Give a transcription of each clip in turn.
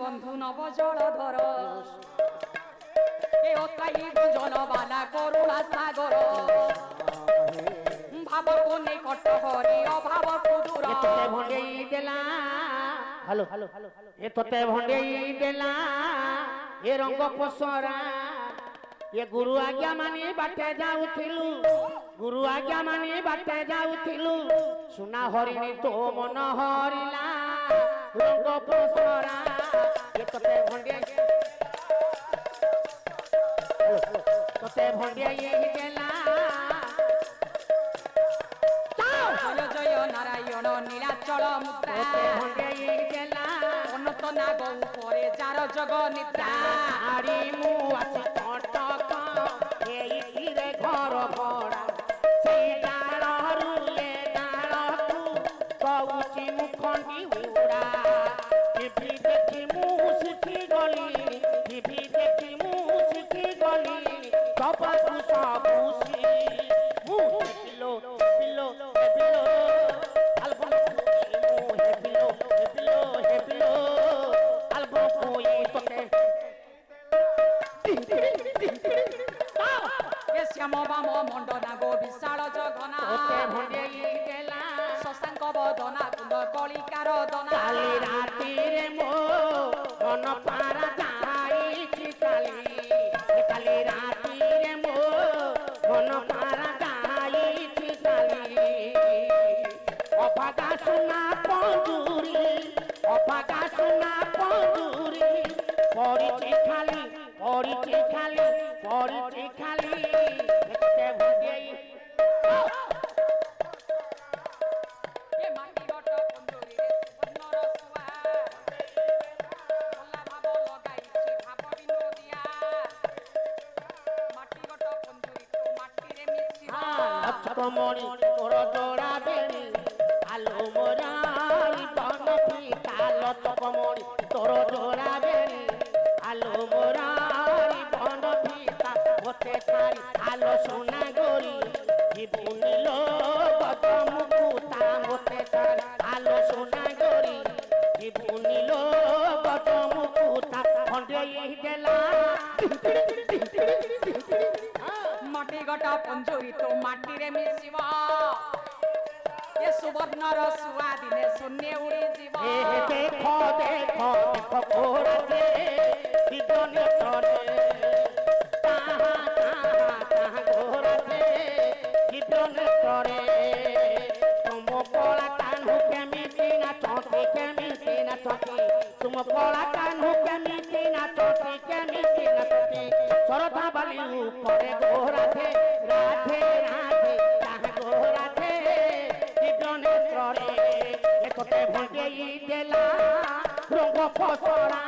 বন্ধু নব জলধর এ অতাই জলবালা করুণা সাগর ভাবকু নিকট হরি অভাবকু দূর তোতে ভণ্ডেই দেলা হ্যালো হ্যালো এ তোতে ভণ্ডেই দেলা এ রঙ্গ পসরা ये गुरु आज्ञा मानी बाटे जाऊथिलु गुरु आज्ञा मानी बाटे जाऊथिलु सुना हरिणी तो मन हरिला रंग पसरा ये तोते भंडिया ये गेला जय जय नारायण नीलाचल मुद्रा तोते भंडिया ये गेला अनंत नाग उपरे जार जग निद्रा आड़ी मु आसी कटक एई रे घर भड़ा से डालरू ले डालू कहूची मुखंडी उड़ा टीवी देखी मु शिखी गली टीवी देखी मु शिखी गली सबकु सबु मु पिलो पिलो पिलो अल्बम मु हे पिलो अल्बम कोई तोते श्याम बाम मंडना गो विशाल जगना शशांक बदना कुंद कलिकार दना काली राती रे मो मन पारा जाईची काली राती रे मो मन पारा जाईची अभागा सुना पंजुरी पड़ीची खाली देखते भंडियाई ए माटी गट पंजुरी रे सुवर्णर सुवा भला भाव लगाइछि भाव बिनोदिया माटी गट पंजुरी तो माटी रे मिसिबा लक्ष्मणी तोर जोड़ा बेणी आलो मोराई बन फीता लक्ष्मणी तोर जोड़ा बेणी आलो मोराई बन फीता मोते छाड़ी आलो सोना गोरी जीवनीलो गजमुकुता मोते छाड़ी आलो सोना गोरी जीवनीलो गजमुकुता खंडे यही देला माटी गट पंजुरी तो माटी रे मिसिबा ए सुवर्णर सुवा दिने शून्य उड़ी जीव देखो घोड़ा दे दिगने तोरे कहाँ घोड़ा दे दिगने तोरे तुम कोला कान्हू केमिति ना चौकी तुम कोला कान्हू केमिति ना चौकी सरधा बाली ऊपर घोड़ा दे राधे कहाँ घोड़ा दे दिगने तोरे देखते भंडेई देला रंग पसरा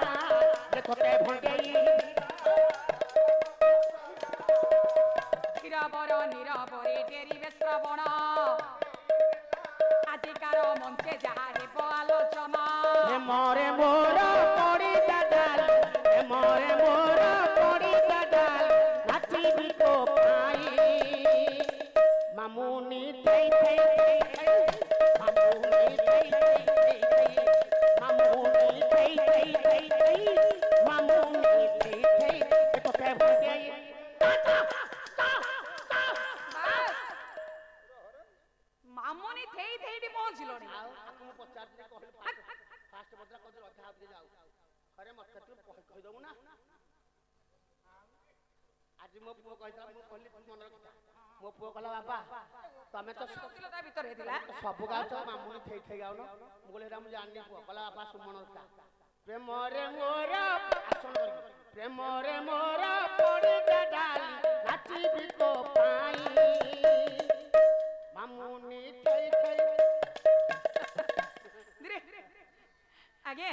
देखते भंडेई क्षीरबर नीरबरे डेरिबे श्रवण आजिकार मंचे जहा हेब आलोचना मोरे मोर पड़ी दादाल मोरे मोर पड़ी दादाल नाची तो पाई मामुनी थई मामुनी थेई थेई पहुंचलो नी आपको पचार दे कहले फास्ट बदला कदर अधा हाथ जाऊ अरे मत तू कहि दऊ ना आज मो पुओ कहितला मो कहली मन रखता मो पुओ कहला बाबा तमे तो सतिलता भीतर हेतिला सब गाछ मामुनी थेई थेई गाउन मो कहले रा मु जाननी पुओ कहला बाबा सुमन रखता प्रेम रे मोरा आसन कर प्रेम रे मोरा पड़ी डाली नाची भी तो पाई मामुनी थेई थेई धीरे आगे